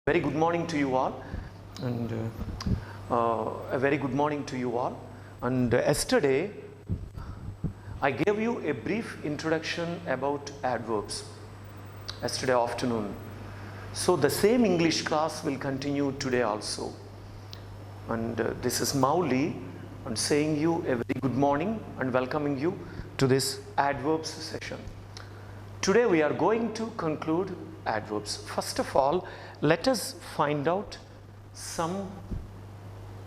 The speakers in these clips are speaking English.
Very good morning to you all, and a very good morning to you all. And yesterday, I gave you a brief introduction about adverbs. Yesterday afternoon, so the same English class will continue today also. And this is Mauli, and saying you a very good morning and welcoming you to this adverbs session. Today we are going to conclude adverbs. First of all, let us find out some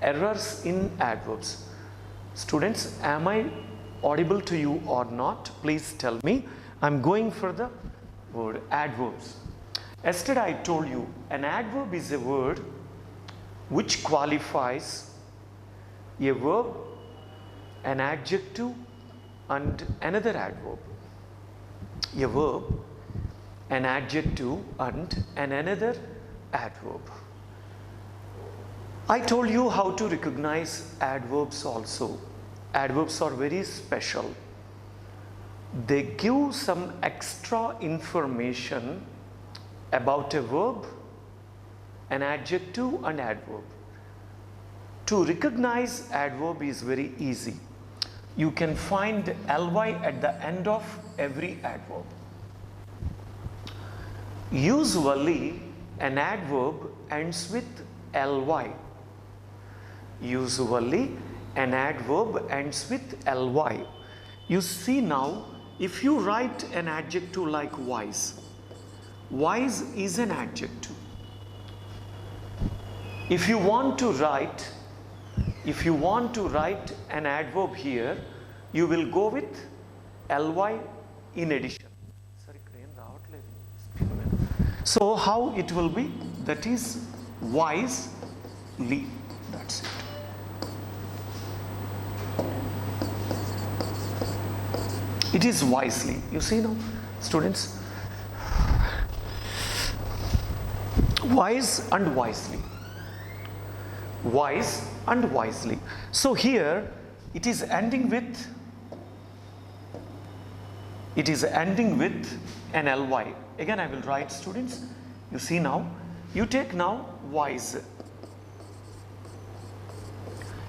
errors in adverbs. Students, am I audible to you or not? Please tell me. I'm going for the word adverbs. Yesterday I told you an adverb is a word which qualifies a verb, an adjective and another adverb. A verb, an adjective and another adverb. I told you how to recognize adverbs also. Adverbs are very special. They give some extra information about a verb, an adjective and adverb. To recognize adverb is very easy. You can find ly at the end of every adverb. Usually an adverb ends with ly. Usually an adverb ends with ly. You see now, if you write an adjective like wise, wise is an adjective. If you want to write an adverb here, you will go with ly in addition. So how it will be? That is wisely. That's it. It is wisely. You see now, students? Wise and wisely. Wise and wisely. So here it is ending with an ly. Again I will write, students. You see now, you take now wise.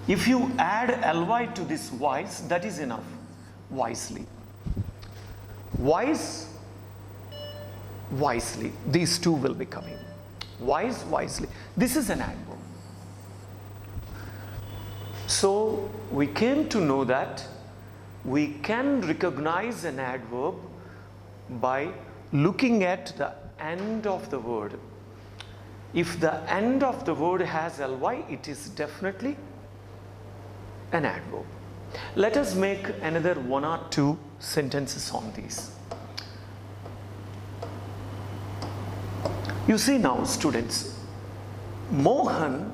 If you add ly to this wise, that is enough. Wisely. Wise, wisely. These two will be coming. Wise, wisely. This is an adverb. So we came to know that we can recognize an adverb by looking at the end of the word. If the end of the word has ly, it is definitely an adverb. Let us make another one or two sentences on these. You see now, students, Mohan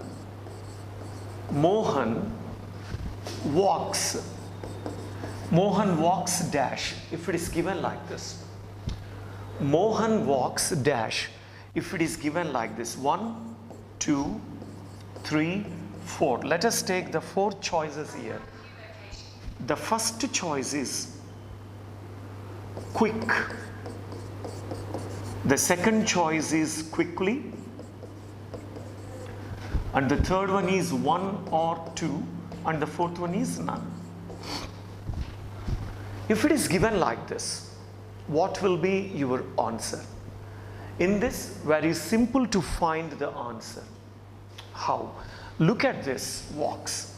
walks. Mohan walks dash. If it is given like this, Mohan walks dash. If it is given like this, 1, 2, 3, 4. Let us take the 4 choices here. The first choice is quick. The second choice is quickly. And the third one is 1 or 2. And the fourth one is none. If it is given like this, what will be your answer? In this, very simple to find the answer. How? Look at this, walks.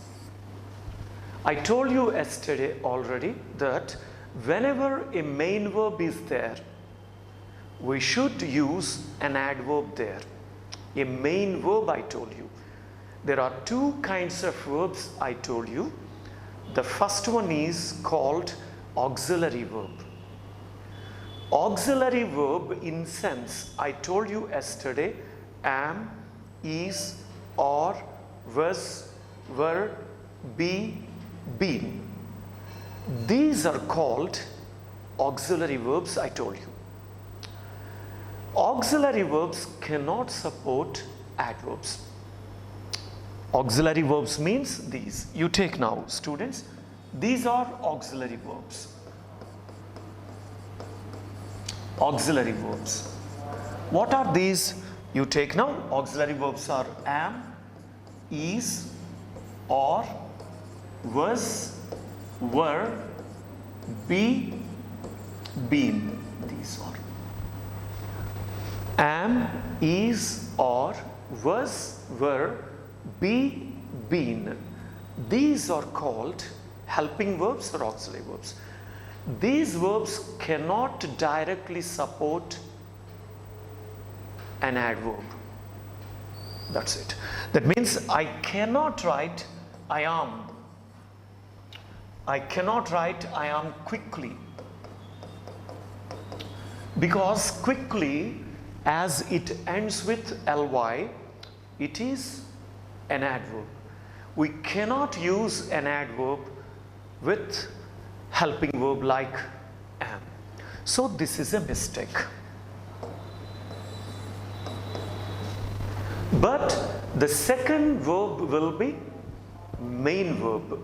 I told you yesterday already that whenever a main verb is there, we should use an adverb there. A main verb, I told you. There are 2 kinds of verbs, I told you. The first one is called auxiliary verb. Auxiliary verb in sense, I told you yesterday, am, is, are, was, were, be, been. These are called auxiliary verbs, I told you. Auxiliary verbs cannot support adverbs. Auxiliary verbs means these. You take now, students. These are auxiliary verbs. Auxiliary verbs. What are these? You take now, auxiliary verbs are am, is, or, was, were, be, been. These are am, is, or, was, were, be, been. These are called helping verbs or auxiliary verbs. These verbs cannot directly support an adverb. That's it. That means I cannot write I am. I cannot write I am quickly, because quickly, as it ends with ly, it is an adverb. We cannot use an adverb with helping verb like am. So this is a mistake. But the second verb will be main verb.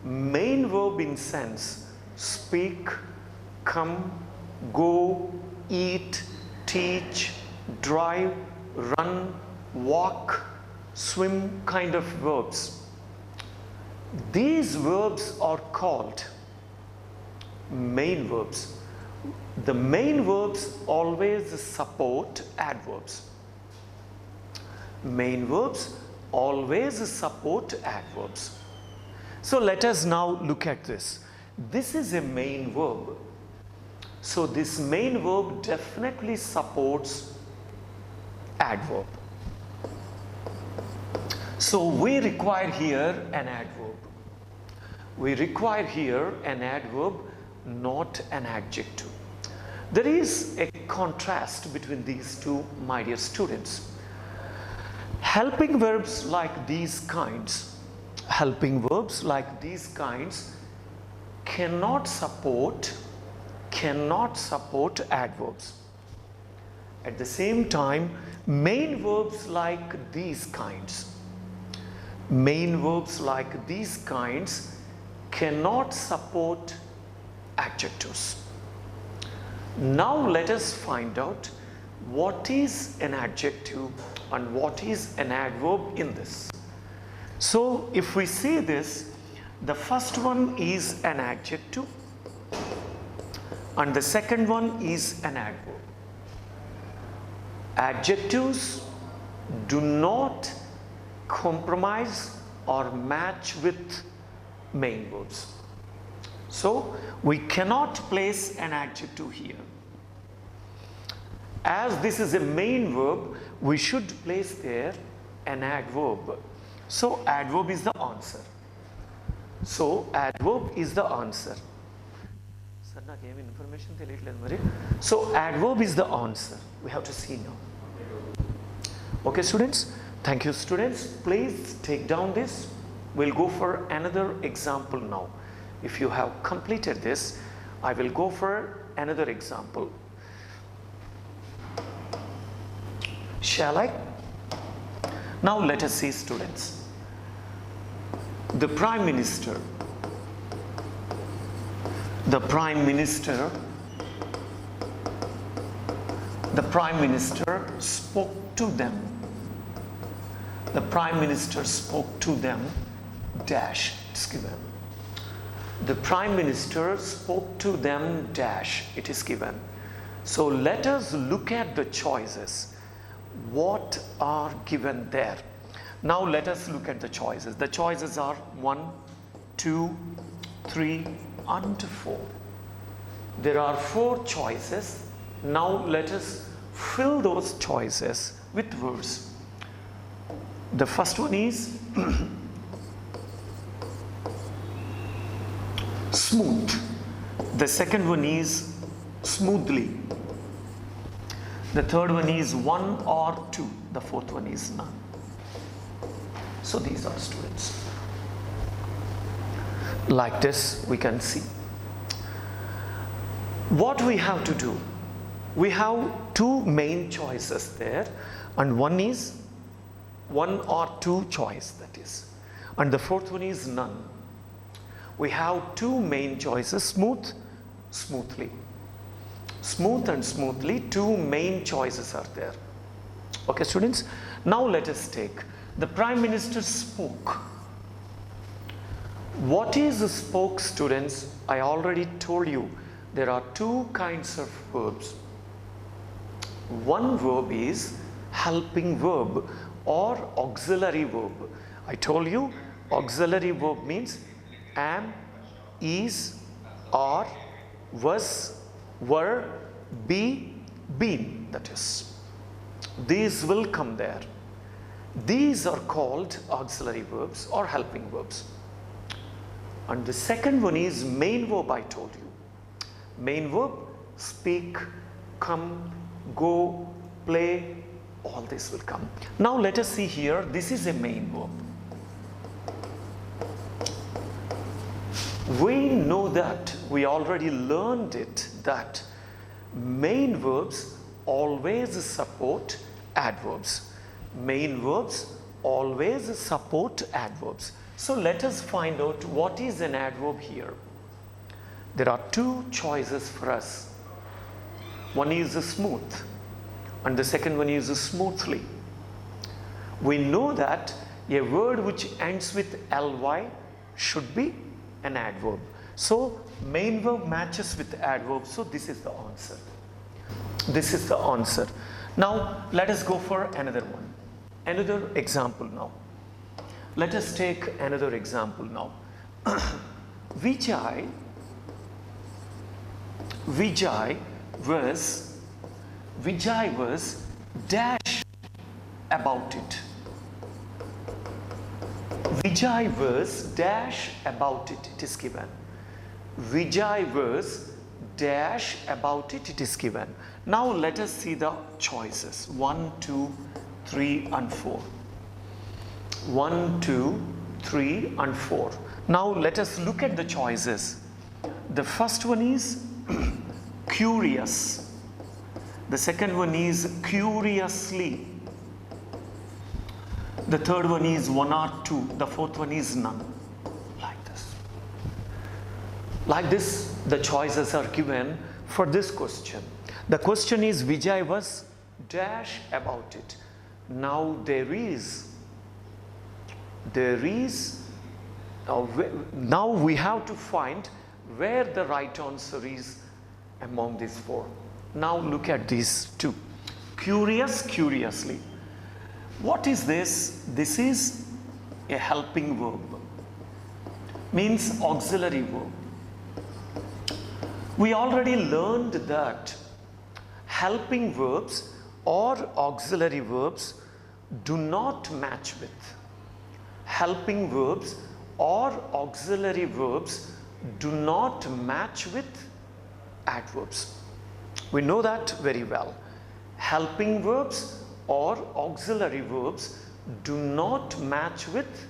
Main verb in sense speak, come, go, eat, teach, drive, run, walk, swim kind of verbs. These verbs are called main verbs. The main verbs always support adverbs. Main verbs always support adverbs. So let us now look at this. This is a main verb. So this main verb definitely supports adverb. So we require here an adverb. We require here an adverb, not an adjective. There is a contrast between these two, my dear students. Helping verbs like these kinds, cannot support adverbs. At the same time, main verbs like these kinds cannot support adjectives. Now let us find out what is an adjective and what is an adverb in this. So if we see this, the first one is an adjective and the second one is an adverb. Adjectives do not compromise or match with main verbs. So we cannot place an adjective here. As this is a main verb, we should place there an adverb. So adverb is the answer. So adverb is the answer. So adverb is the answer. We have to see now. Okay, students? Thank you, students. Please take down this. We'll go for another example now. If you have completed this, I will go for another example. Shall I? Now let us see, students. The Prime Minister spoke to them. The Prime Minister spoke to them, dash, it's given. The Prime Minister spoke to them, dash, it is given. So let us look at the choices. What are given there? Now let us look at the choices. The choices are 1, 2, 3 and 4. There are 4 choices. Now let us fill those choices with words. The first one is smooth. The second one is smoothly. The third one is 1 or 2. The fourth one is none. So these are students. Like this we can see. What we have to do? We have 2 main choices there, and one is 1 or 2 choice, that is. And the fourth one is none. We have 2 main choices, smooth, smoothly. Smooth and smoothly, 2 main choices are there. Okay, students, now let us take the Prime Minister spoke. What is a spoke, students? I already told you there are two kinds of verbs. One verb is helping verb or auxiliary verb. I told you auxiliary verb means am, is, are, was, were, be, been, that is. These will come there. These are called auxiliary verbs or helping verbs. And the second one is main verb, I told you. Main verb, speak, come, go, play, all this will come. Now let us see here, this is a main verb. We know that, we already learned it, that main verbs always support adverbs. Main verbs always support adverbs. So let us find out what is an adverb here. There are two choices for us. One is smooth and the second one is smoothly. We know that a word which ends with ly should be an adverb. So main verb matches with adverb. So this is the answer. This is the answer. Now let us go for another one. Another example now. Let us take another example now. Vijay was dash about it. Vijay was dash about it, it is given. Vijay was dash about it, it is given. Now let us see the choices. 1, 2, 3 and 4. 1, 2, 3 and 4. Now let us look at the choices. The first one is curious. The second one is curiously. The third one is 1 or 2. The fourth one is none. Like this. Like this, the choices are given for this question. The question is Vijay was dash about it. Now there is, now we have to find where the right answer is among these four. Now look at these two. Curious, curiously. What is this? This is a helping verb. Means auxiliary verb. We already learned that helping verbs or auxiliary verbs do not match with. Helping verbs or auxiliary verbs do not match with adverbs. We know that very well. Helping verbs or auxiliary verbs do not match with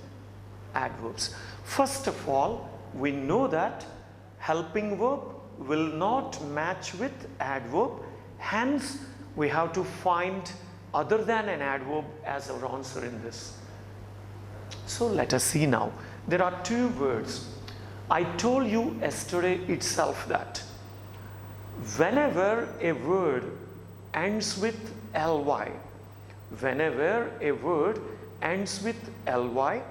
adverbs. First of all, we know that helping verb will not match with adverb. Hence, we have to find other than an adverb as our answer in this. So let us see now. There are two words. I told you yesterday itself that whenever a word ends with ly, whenever a word ends with ly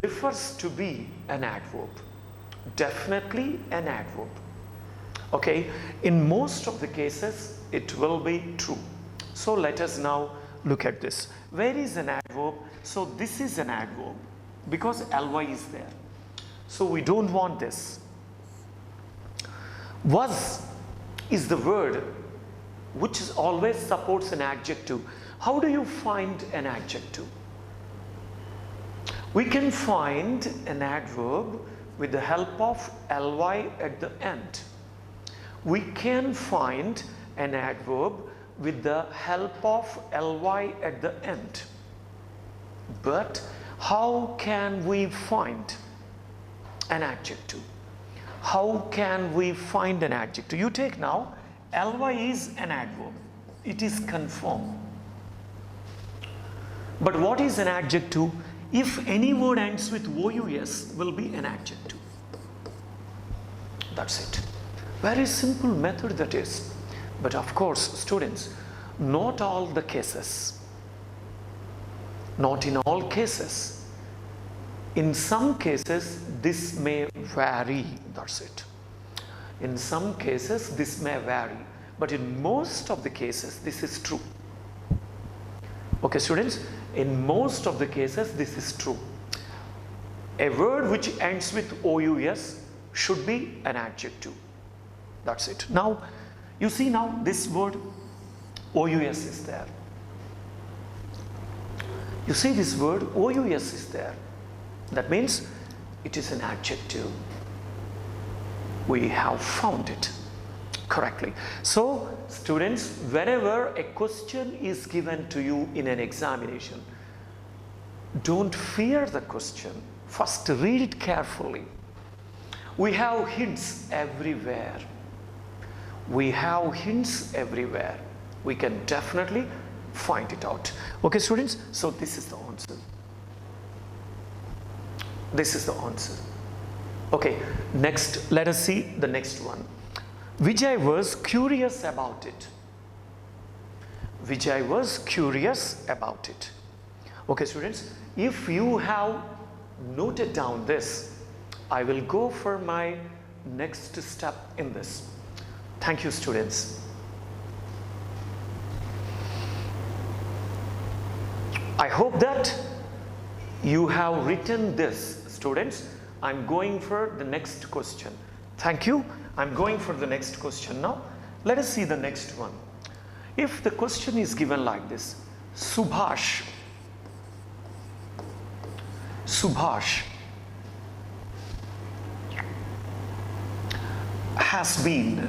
refers to be an adverb. Definitely an adverb. Okay, in most of the cases it will be true. So let us now look at this. Where is an adverb? So this is an adverb because ly is there. So we don't want this. Was is the word which is always supports an adjective. How do you find an adjective? We can find an adverb with the help of ly at the end. We can find an adverb with the help of ly at the end. But how can we find an adjective? How can we find an adjective? You take now, ly is an adverb. It is confirmed. But what is an adjective? If any word ends with ous, will be an adjective. That's it. Very simple method that is. But of course, students, not all the cases. Not in all cases. In some cases, this may vary. That's it. In some cases, this may vary. But in most of the cases, this is true. Okay, students? In most of the cases, this is true. A word which ends with OUS should be an adjective. That's it. Now, you see now this word OUS is there. You see this word OUS is there. That means it is an adjective. We have found it correctly. So, students, whenever a question is given to you in an examination, don't fear the question. First, read it carefully. We have hints everywhere. We have hints everywhere. We can definitely find it out. Okay, students? So, this is the answer. This is the answer. Okay, next, let us see the next one. Vijay was curious about it. Vijay was curious about it. Okay, students, if you have noted down this, I will go for my next step in this. Thank you, students. I hope that you have written this, students. I'm going for the next question. Thank you. I'm going for the next question now. Let us see the next one. If the question is given like this, Subhash has been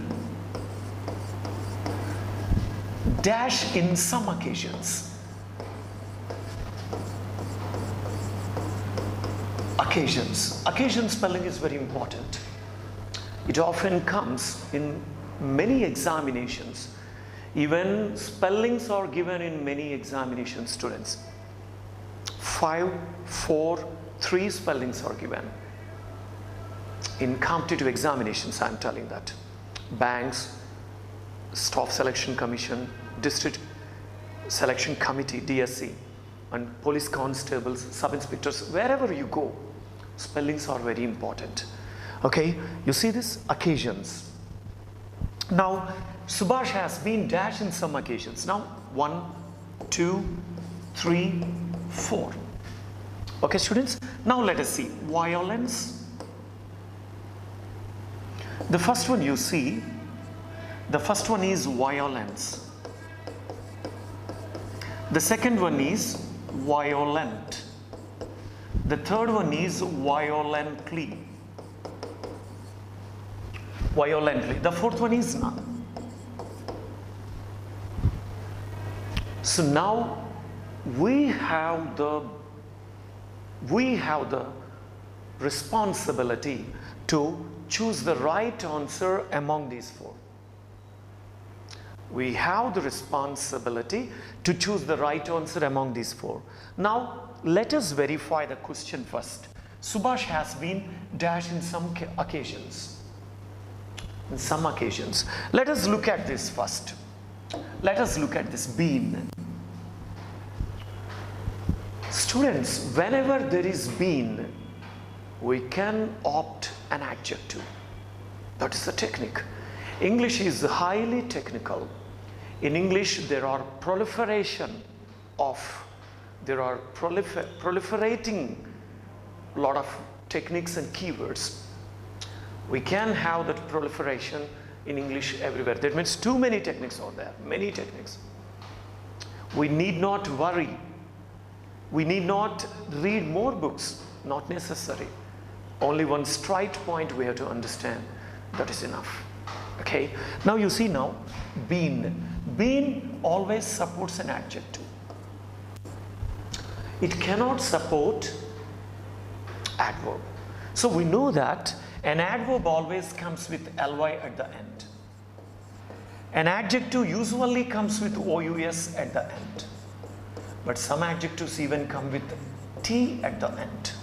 dash in some occasions. Occasion spelling is very important. It often comes in many examinations. Even spellings are given in many examinations, students. 5, 4, 3 spellings are given. In competitive examinations, I am telling that. Banks, Staff Selection Commission, District Selection Committee, DSC, and police constables, sub-inspectors, wherever you go, spellings are very important. Okay, you see this? Occasions. Now, Subhash has been dash in some occasions. Now, 1, 2, 3, 4. Okay, students? Now let us see. Violence. The first one you see, the first one is violence. The second one is violent. The third one is violently. Violently. The fourth one is none. So now we have the responsibility to choose the right answer among these 4. We have the responsibility to choose the right answer among these 4. Now, let us verify the question first. Subhash has been dash in some occasions. In some occasions. Let us look at this first. Let us look at this been. Students, whenever there is been, we can opt an adjective. That is the technique. English is highly technical. In English, there are proliferating a lot of techniques and keywords. We can have that proliferation in English everywhere. That means too many techniques are there, many techniques. We need not worry. We need not read more books, not necessary. Only one straight point we have to understand. That is enough. Okay. Now you see now, been. Been always supports an adjective. It cannot support adverb. So we know that an adverb always comes with ly at the end. An adjective usually comes with ous at the end. But some adjectives even come with t at the end.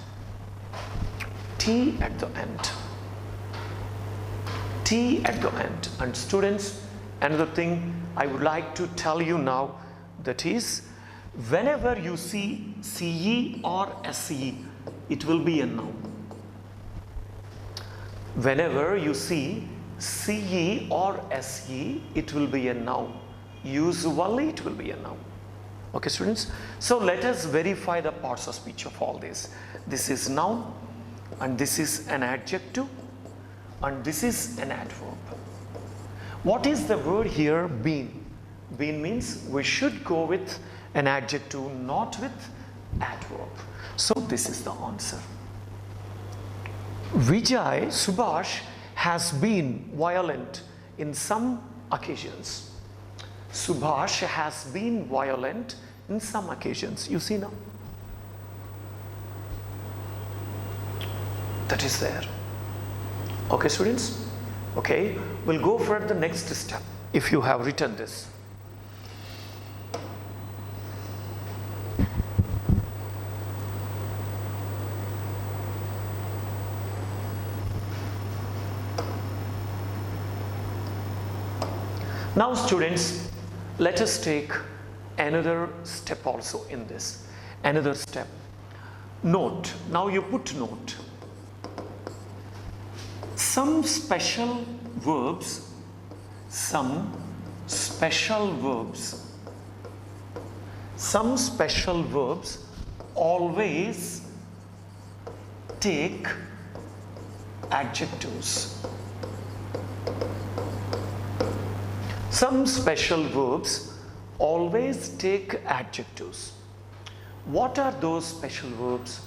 T at the end. T at the end. And students, another thing I would like to tell you now, that is, Whenever you see CE or SE, it will be a noun. Whenever you see CE or SE, it will be a noun. Usually it will be a noun. Okay, students? So let us verify the parts of speech of all this. This is noun, and this is an adjective, and this is an adverb. What is the word here, been? Been means we should go with an adjective, not with adverb. So this is the answer. Vijay Subhash has been violent in some occasions. Subhash has been violent in some occasions. You see now? That is there. Okay, students? Okay, we'll go for the next step if you have written this. Now students, let us take another step also in this. Another step. Note. Now you put note. Some special verbs, some special verbs always take adjectives. Some special verbs always take adjectives. What are those special verbs?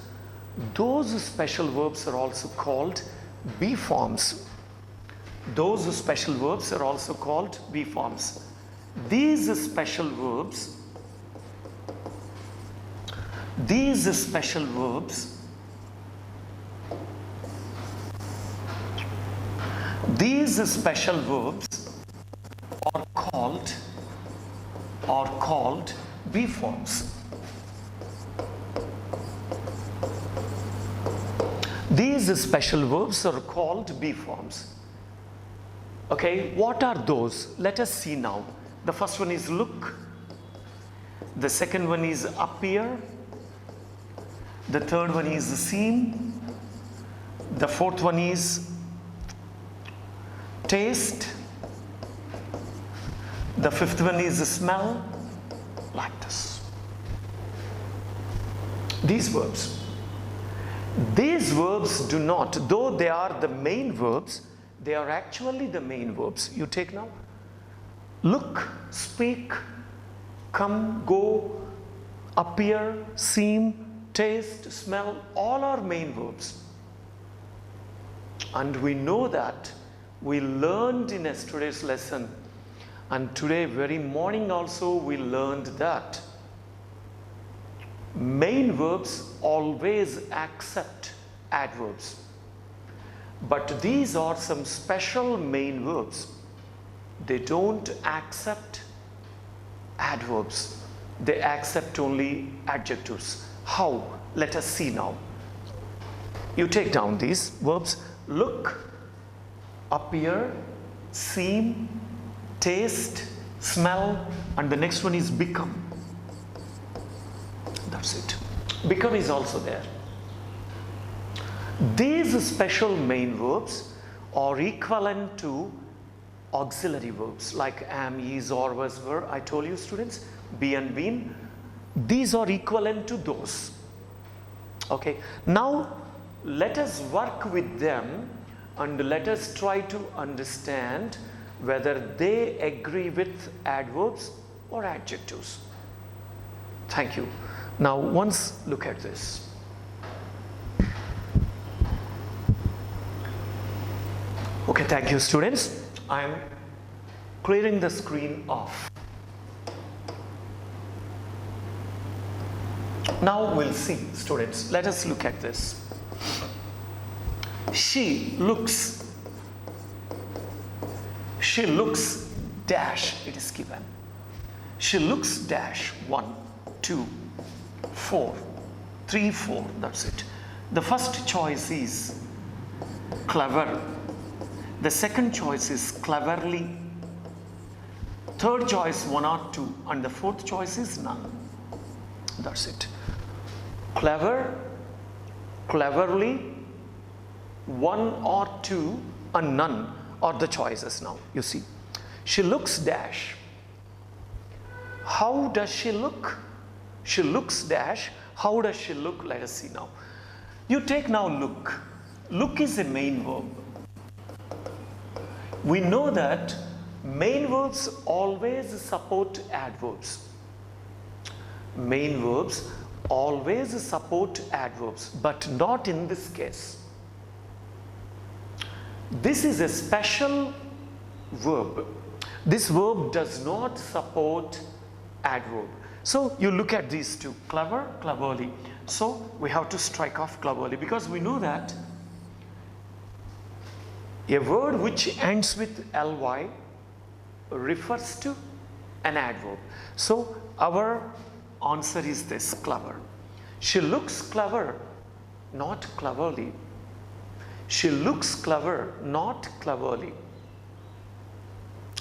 Those special verbs are also called be forms. Those special verbs are also called be forms. These special verbs are called be forms. These special verbs are called be forms. Okay, what are those? Let us see now. The first one is look. The second one is appear. The third one is seem. The fourth one is taste. The fifth one is smell. Like this. These verbs do not, though they are the main verbs, they are actually the main verbs. You take now. Look, speak, come, go, appear, seem, taste, smell, all are main verbs. And we know that. We learned in yesterday's lesson, and today very morning also we learned that main verbs always accept adverbs. But these are some special main verbs. They don't accept adverbs. They accept only adjectives. How? Let us see now. You take down these verbs. Look, appear, seem, taste, smell, and the next one is become. That's it. Become is also there. These special main verbs are equivalent to auxiliary verbs like am, is, or, was, were. I told you, students, be and been. These are equivalent to those. Okay. Now, let us work with them and let us try to understand whether they agree with adverbs or adjectives. Thank you. Now, once look at this. Okay, thank you, students. I am clearing the screen off. Now we'll see, students. Let us look at this. She looks dash, it is given. She looks dash 1, 2, 4, 3, 4. That's it. The first choice is clever. The second choice is cleverly. Third choice 1 or 2, and the fourth choice is none. That's it. Clever, cleverly, one or two, and none are the choices now. You see, she looks dash. How does she look? She looks dash. How does she look? Let us see now. You take now look. Look is a main verb. We know that main verbs always support adverbs. Main verbs always support adverbs, but not in this case. This is a special verb. This verb does not support adverb. So you look at these two, clever, cleverly. So we have to strike off cleverly, because we know that a word which ends with ly refers to an adverb. So our answer is this, clever. She looks clever, not cleverly. She looks clever, not cleverly.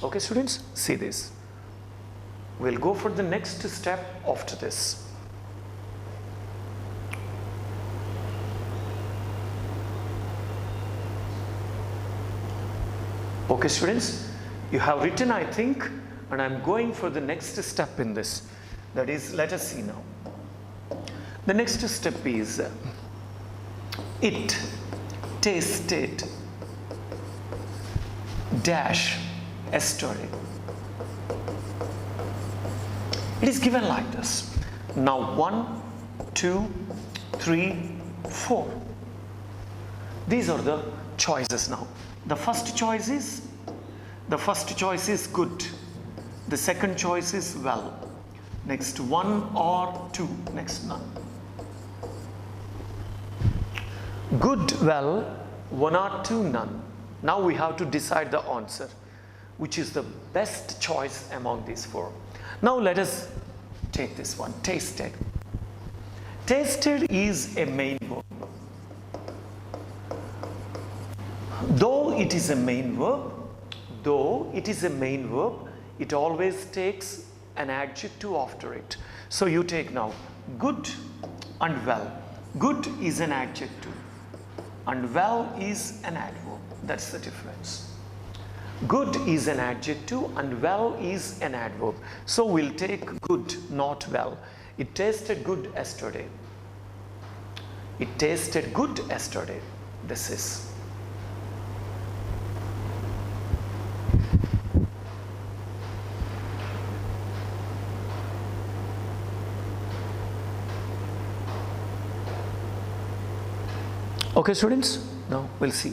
Okay, students, see this. We'll go for the next step after this. Okay, students, you have written, I think, and I'm going for the next step in this. That is, let us see now. The next step is it tasted dash yesterday. It is given like this. Now 1, 2, 3, 4. These are the choices now. The first choice is good. The second choice is well. Next 1 or 2. Next none. Good, well, 1 or 2, none. Now we have to decide the answer, which is the best choice among these 4. Now let us take this one, tasted. Tasted is a main verb. Though it is a main verb, it always takes an adjective after it. So you take now good and well. Good is an adjective and well is an adverb. That's the difference. Good is an adjective and well is an adverb. So we'll take good, not well. It tasted good yesterday. It tasted good yesterday. This is. Okay, students, now we'll see.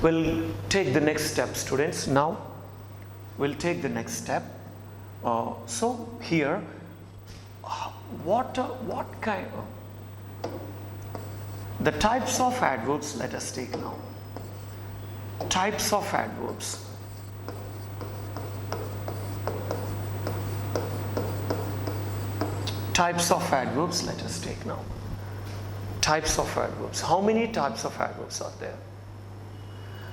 We'll take the next step, students. Now we'll take the next step. So here, what kind of the types of adverbs, let us take now. Types of adverbs. Types of adverbs, let us take now. Types of adverbs. How many types of adverbs are there?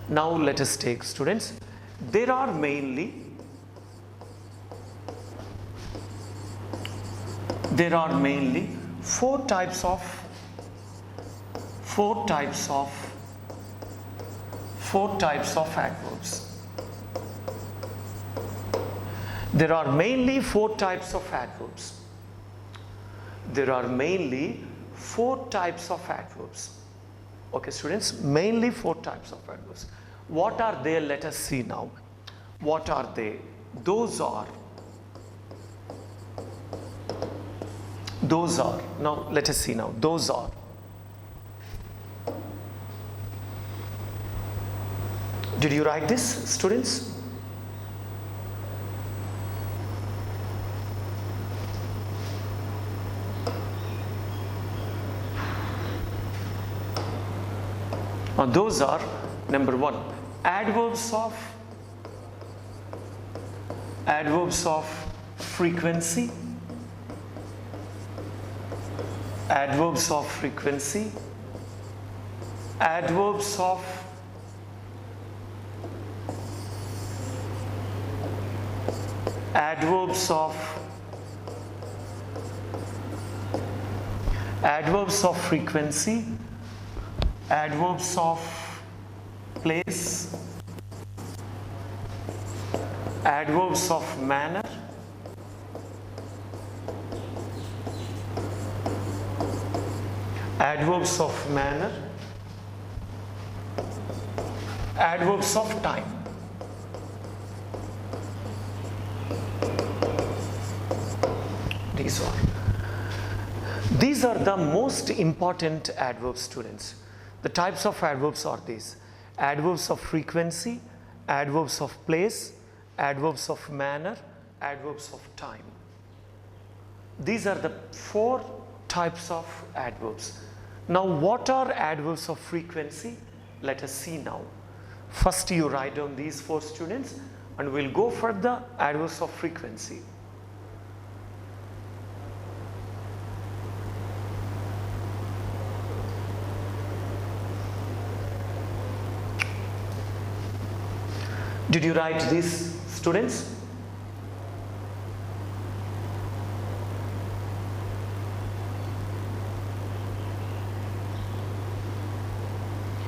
Now let us take, students. There are mainly 4 types of adverbs. There are mainly 4 types of adverbs. There are mainly 4 types of adverbs. Okay, students, mainly 4 types of adverbs. What are they? Let us see now. What are they? Those are. Now let us see now. Those are. Did you write this, students? Those are, number 1, adverbs of frequency, adverbs of frequency, adverbs of frequency, adverbs of place, adverbs of manner, adverbs of manner, adverbs of time. These are the most important adverbs, students. The types of adverbs are these: adverbs of frequency, adverbs of place, adverbs of manner, adverbs of time. These are the 4 types of adverbs. Now, what are adverbs of frequency? Let us see now. First, you write down these 4, students, and we'll go for the adverbs of frequency. Did you write these, students?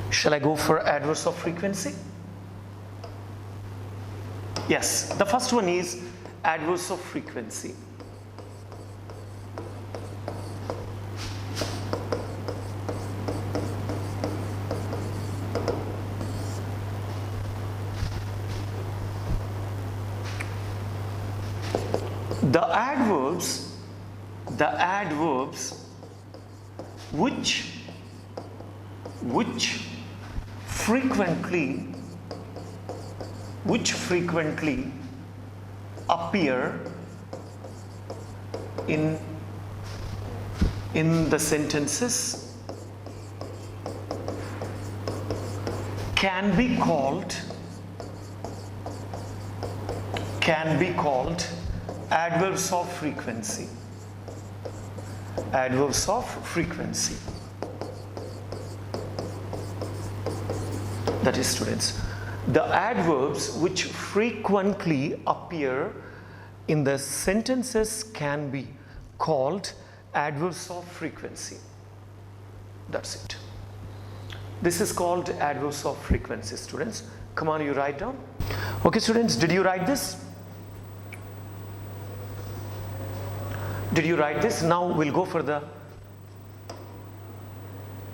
Shall I go for adverbs of frequency? Yes, the first one is adverbs of frequency. The adverbs which frequently appear in the sentences can be called adverbs of frequency. Adverbs of frequency. That is, students, the adverbs which frequently appear in the sentences can be called adverbs of frequency. That's it. This is called adverbs of frequency, students. Come on, you write down. Okay, students, did you write this? Did you write this? Now we'll go for the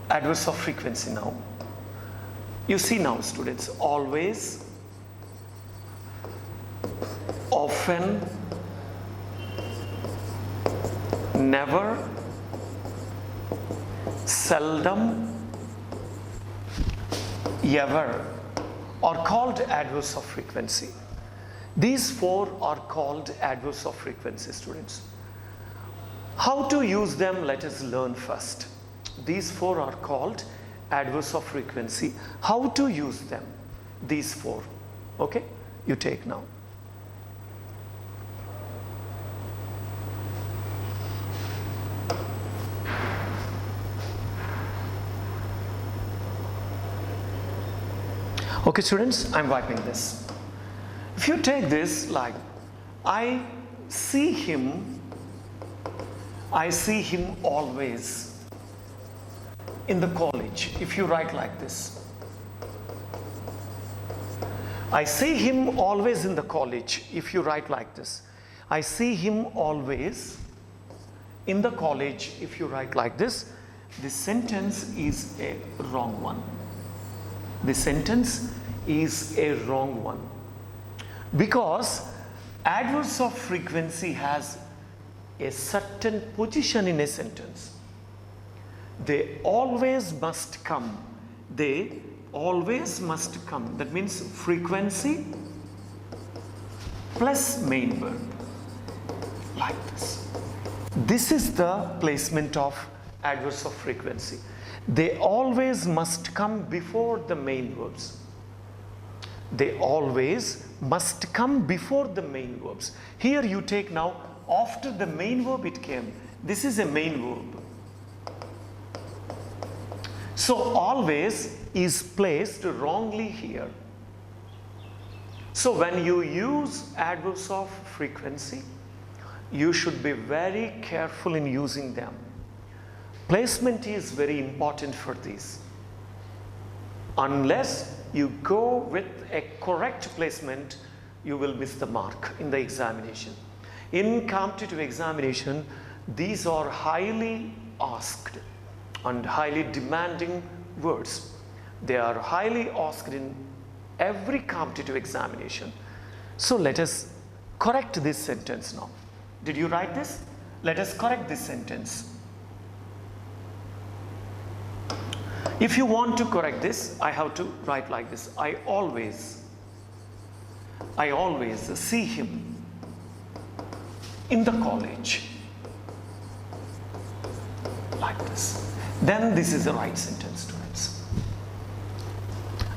adverbs of frequency now. You see now, students, always, often, never, seldom, ever are called adverbs of frequency. These 4 are called adverbs of frequency, students. How to use them, let us learn first. These 4 are called adverbs of frequency. How to use them? These 4. Okay? You take now. Okay, students, I'm wiping this. If you take this like, I see him always in the college. If you write like this, I see him always in the college. If you write like this, I see him always in the college. If you write like this sentence is a wrong one. The sentence is a wrong one, because adverbs of frequency has a certain position in a sentence. They always must come. They always must come. That means frequency plus main verb, like this. This is the placement of adverbs of frequency. They always must come before the main verbs. They always must come before the main verbs. Here you take now, after the main verb it came. This is a main verb. So always is placed wrongly here. So when you use adverbs of frequency, you should be very careful in using them. Placement is very important for these. Unless you go with a correct placement, you will miss the mark in the examination. In competitive examination, these are highly asked and highly demanding words. They are highly asked in every competitive examination. So let us correct this sentence now. Did you write this? Let us correct this sentence. If you want to correct this, I have to write like this. I always see him in the college. Like this. Then this is the right sentence, students.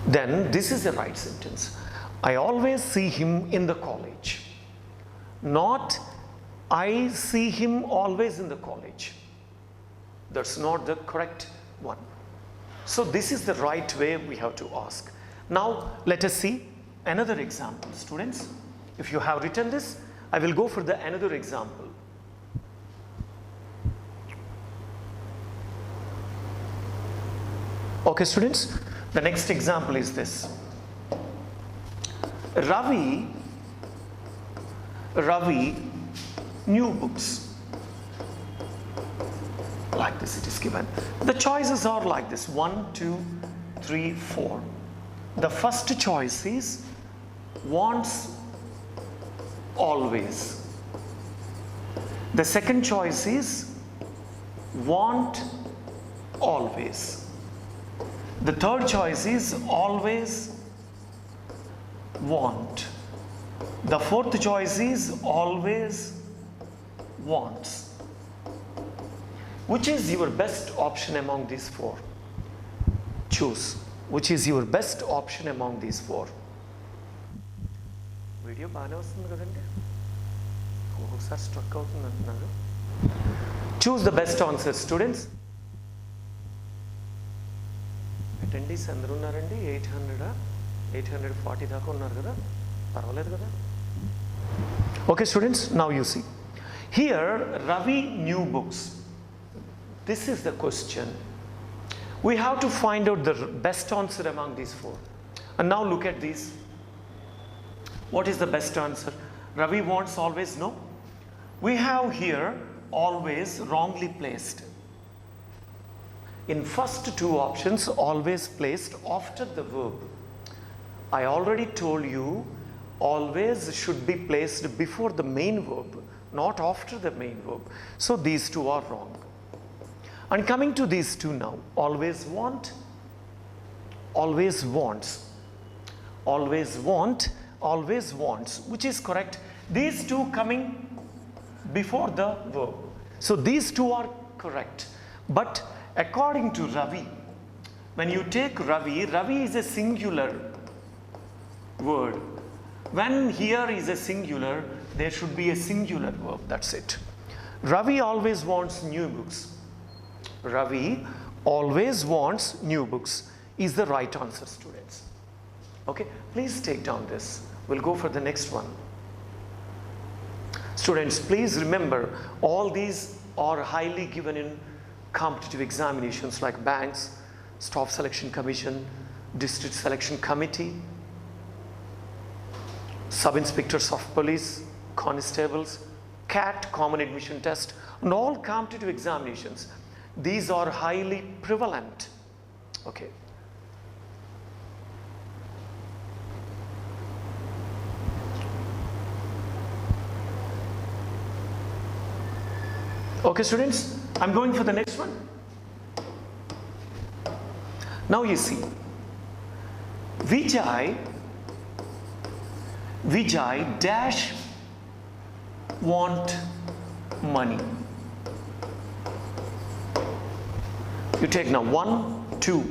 Then this is the right sentence. I always see him in the college. Not I see him always in the college. That's not the correct one. So this is the right way we have to ask. Now let us see another example, students. If you have written this, I will go for the another example. Okay, students, the next example is this. Ravi new books. Like this it is given. The choices are like this: 1, 2, 3, 4. The first choice is wants always. The second choice is want always. The third choice is always want. The fourth choice is always wants. Which is your best option among these four? Choose. Which is your best option among these four? Video బాగానే వస్తుంది కదండి ఒక్కొక్కసారి struck అవుతుంది అంటున్నారు. Choose the best answer, students. Attendees అందరూ ఉన్నారండి. 840 దాకా ఉన్నారు కదా, పర్వాలేదు కదా. Okay, students, now you see. Here Ravi new books. This is the question. We have to find out the best answer among these four. And now look at these. What is the best answer? Ravi wants always, no. We have here always wrongly placed. In first two options, always placed after the verb. I already told you always should be placed before the main verb, not after the main verb. So these two are wrong. And coming to these two now, always want, always wants. Always want, always wants. Which is correct? These two coming before the verb. So these two are correct. But according to Ravi, when you take Ravi, Ravi is a singular word. When here is a singular, there should be a singular verb. That's it. Ravi always wants new books. Ravi always wants new books is the right answer, students. Okay, please take down this. We'll go for the next one. Students, please remember, all these are highly given in competitive examinations like banks, staff selection commission, district selection committee, sub-inspectors of police, constables, CAT, common admission test, and all competitive examinations. These are highly prevalent. Okay. Okay, students, I'm going for the next one. Now you see, Vijay dash want money. You take now 1, 2,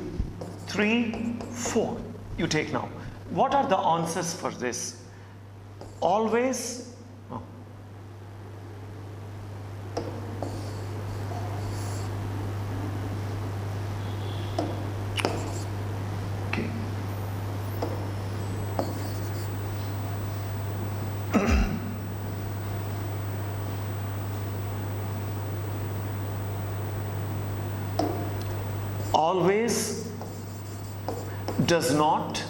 3, 4. You take now. What are the answers for this? Always. Oh. always, does not,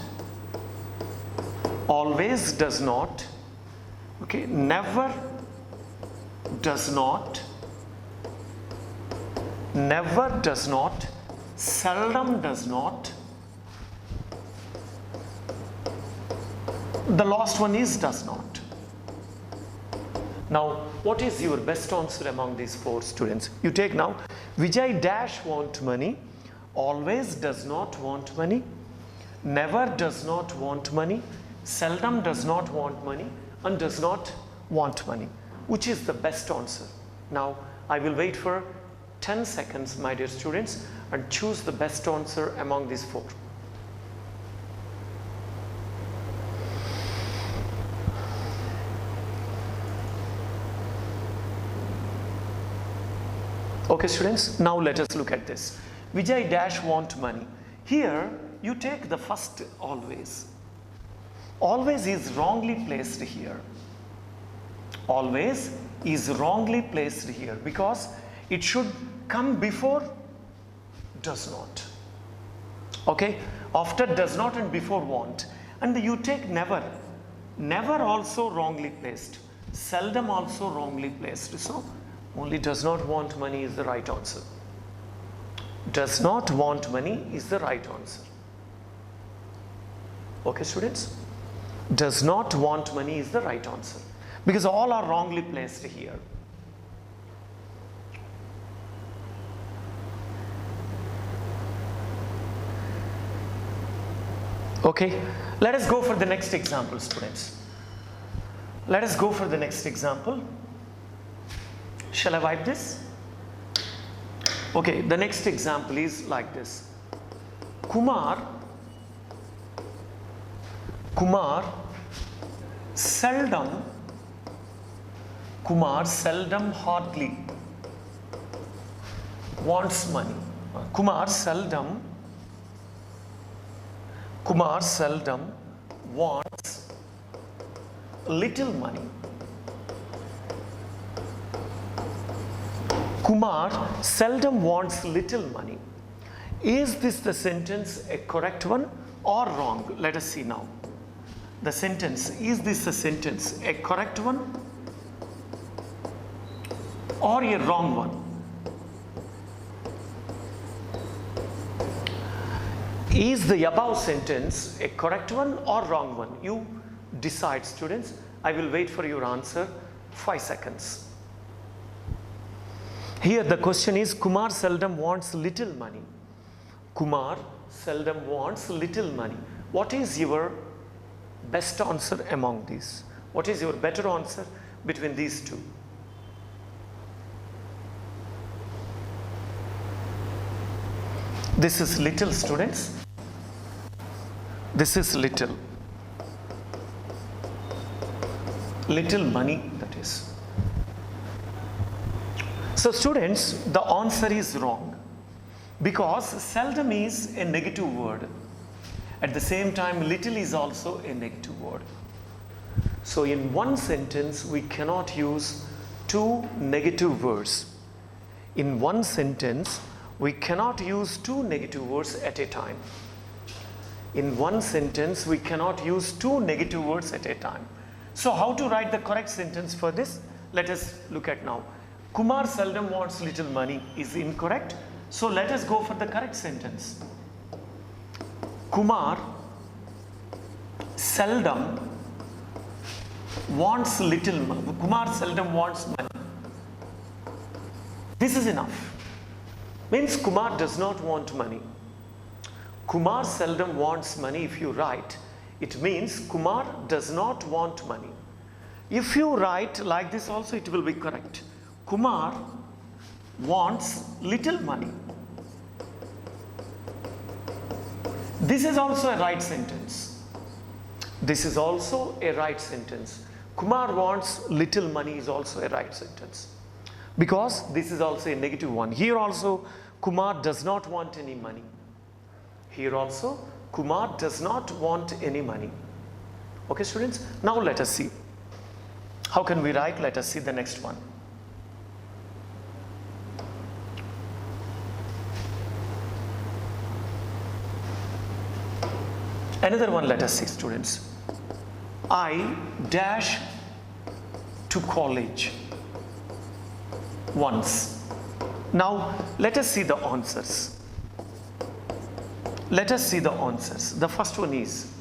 always, does not, okay, never, does not, never, does not, seldom, does not. The last one is does not. Now, what is your best answer among these four students? You take now, Vijay dash want money, always does not want money, never does not want money, seldom does not want money, and does not want money. Which is the best answer? Now, I will wait for 10 seconds, my dear students, and choose the best answer among these four. Okay, students, now let us look at this. Vijay dash want money. Here, you take the first always. Always is wrongly placed here. Always is wrongly placed here because it should come before does not. Okay, after does not and before want. And you take never. Never also wrongly placed. Seldom also wrongly placed. So, only does not want money is the right answer. Does not want money is the right answer. Okay, students? Does not want money is the right answer. Because all are wrongly placed here. Okay, let us go for the next example, students. Let us go for the next example. Shall I wipe this? Okay, the next example is like this. Kumar seldom hardly wants money. Kumar seldom wants little money. Kumar seldom wants little money. Is this the sentence a correct one or wrong? Let us see now. The sentence, is this a sentence a correct one or a wrong one? Is the above sentence a correct one or wrong one? You decide, students. I will wait for your answer 5 seconds. Here the question is Kumar seldom wants little money. Kumar seldom wants little money. What is your best answer among these? What is your better answer between these two? This is little, students. This is little. Little money, that is. So students, the answer is wrong because seldom is a negative word. At the same time, little is also a negative word. So in one sentence, we cannot use two negative words. In one sentence, we cannot use two negative words at a time. In one sentence, we cannot use two negative words at a time. So how to write the correct sentence for this? Let us look at now. Kumar seldom wants little money is incorrect. So let us go for the correct sentence. Kumar seldom wants little money. Kumar seldom wants money. This is enough. Means Kumar does not want money. Kumar seldom wants money. If you write, it means Kumar does not want money. If you write like this also, it will be correct. Kumar wants little money. This is also a right sentence. This is also a right sentence. Kumar wants little money is also a right sentence. Because this is also a negative one. Here also, Kumar does not want any money. Here also, Kumar does not want any money. Okay, students? Now let us see. How can we write? Let us see the next one. Another one, let us see, students. I dash to college once. Now let us see the answers. Let us see the answers. The first one is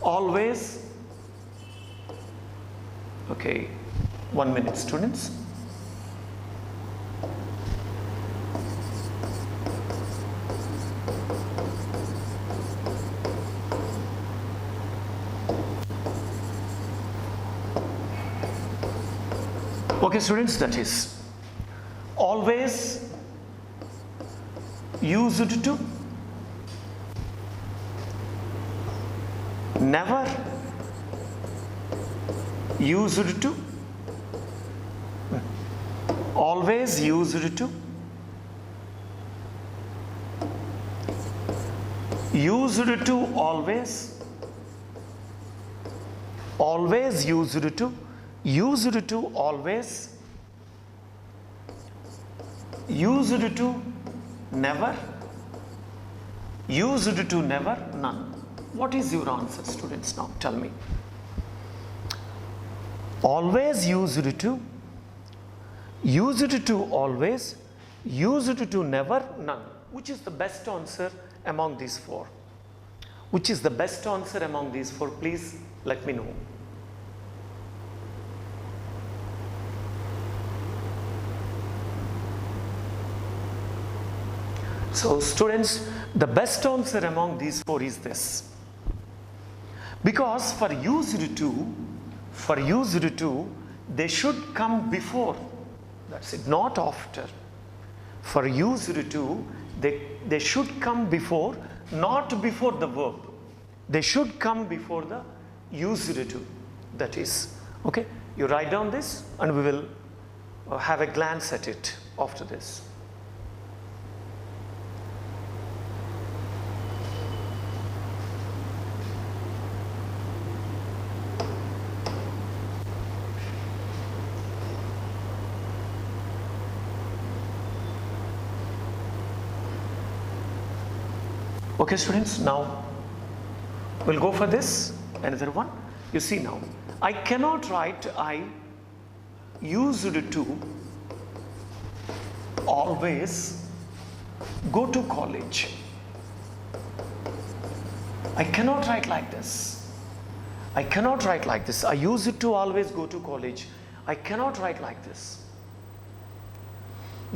always. Okay, 1 minute, students. Okay, students, that is always, used to, never, used to, always, used to, used to, always, always, used to, used to, always, used to, never, used to, never, none. What is your answer, students? Now tell me. Always, used to, always, used to, never, none. Which is the best answer among these four? Which is the best answer among these four? Please let me know. So students, the best answer among these four is this. Because for used to, they should come before. That's it, not after. For used to, they should come before, not before the verb. They should come before the used to. That is, okay, you write down this and we will have a glance at it after this. Okay, students, now we'll go for this, another one. You see now, I cannot write I used to always go to college. I cannot write like this. I cannot write like this. I used to always go to college. I cannot write like this.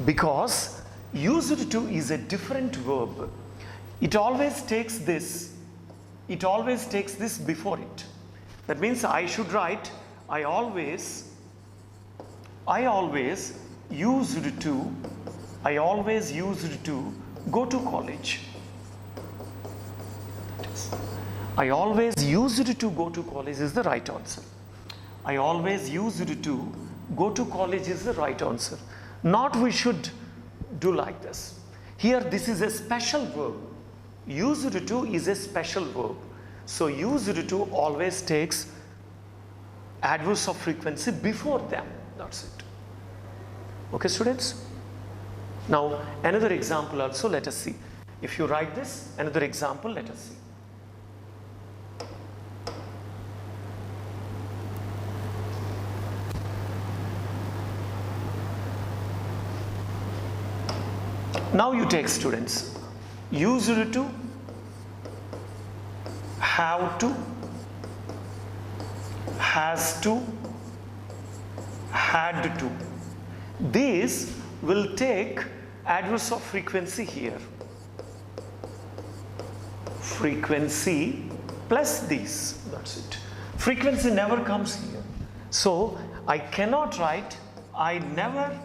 Because used to is a different verb. It always takes this. It always takes this before it. That means I should write I always used to go to college. I always used to go to college is the right answer. I always used to go to college is the right answer. Not we should do like this. Here this is a special verb. Used to is a special verb. So used to always takes adverbs of frequency before them. That's it. Okay, students? Now another example also, let us see. If you write this, another example, let us see. Now you take, students, used to, have to, has to, had to. These will take adverbs of frequency here. Frequency plus these, that's it. Frequency never comes here. So I cannot write I never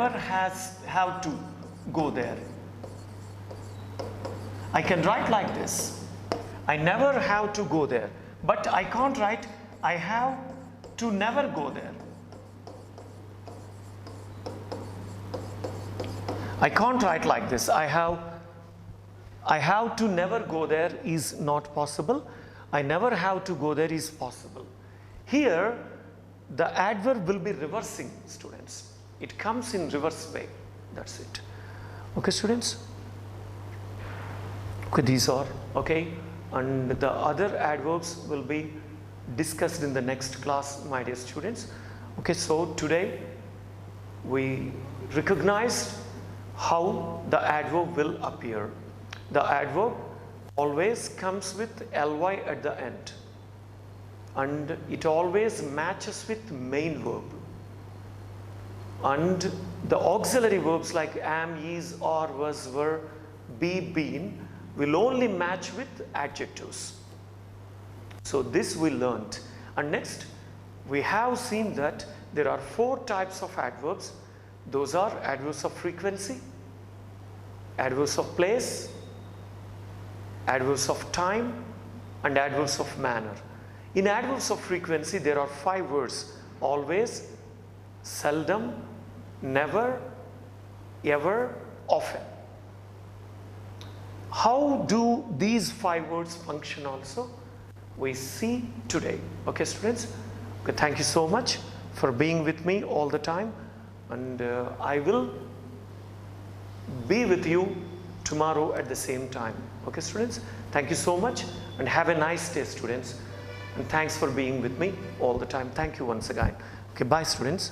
have to go there. I can write like this. I never have to go there. But I can't write I have to never go there. I can't write like this. I have to never go there is not possible. I never have to go there is possible. Here the adverb will be reversing, students. It comes in reverse way. That's it. Okay, students? Okay, these are okay, and the other adverbs will be discussed in the next class, my dear students. Okay, so today we recognized how the adverb will appear. The adverb always comes with ly at the end, and it always matches with main verb, and the auxiliary verbs like am, is, are, was, were, be, been will only match with adjectives. So this we learnt. And next we have seen that there are 4 types of adverbs. Those are adverbs of frequency, adverbs of place, adverbs of time, and adverbs of manner. In adverbs of frequency there are 5 words: always, seldom, never, ever, often. How do these 5 words function also? We see today. Okay, students? Okay, thank you so much for being with me all the time, and I will be with you tomorrow at the same time. Okay, students? Thank you so much, and have a nice day, students. And thanks for being with me all the time. Thank you once again. Okay, bye, students.